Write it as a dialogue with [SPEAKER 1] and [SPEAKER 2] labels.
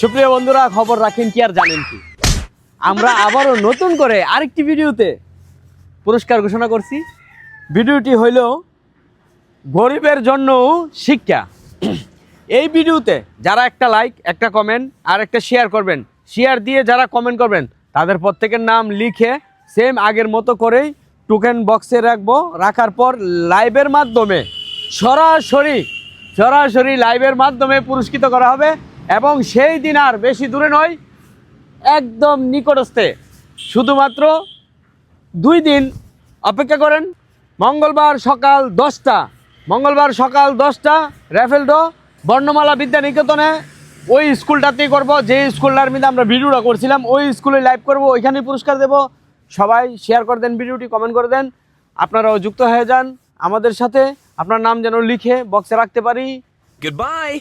[SPEAKER 1] সুপ্রিয় বন্ধুরা, খবর রাখেন কি আর জানেন কি, আমরা আবারও নতুন করে আরেকটি ভিডিওতে পুরস্কার ঘোষণা করছি। ভিডিওটি হইল গরিবের জন্য শিক্ষা। এই ভিডিওতে যারা একটা লাইক, একটা কমেন্ট আর একটা শেয়ার করবেন, শেয়ার দিয়ে যারা কমেন্ট করবেন তাদের প্রত্যেকের নাম লিখে সেম আগের মতো করেই টোকেন বক্সে রাখবো। রাখার পর লাইভের মাধ্যমে সরাসরি লাইভের মাধ্যমে পুরস্কৃত করা হবে। এবং সেই দিন আর বেশি দূরে নয়, একদম নিকটস্থে। শুধুমাত্র 2 দিন অপেক্ষা করেন। মঙ্গলবার সকাল 10টা র্যাফেল ড্র বর্ণমালা বিদ্যা নিকেতনে, ওই স্কুলটাতেই করব যে স্কুলটার মধ্যে আমরা ভিডিওটা করছিলাম। ওই স্কুলে লাইভ করব, ওইখানেই পুরস্কার দেব। সবাই শেয়ার করে দেন, ভিডিওটি কমেন্ট করে দেন। আপনারাও যুক্ত হয়ে যান আমাদের সাথে, আপনার নাম যেন লিখে বক্সে রাখতে পারি।
[SPEAKER 2] Goodbye.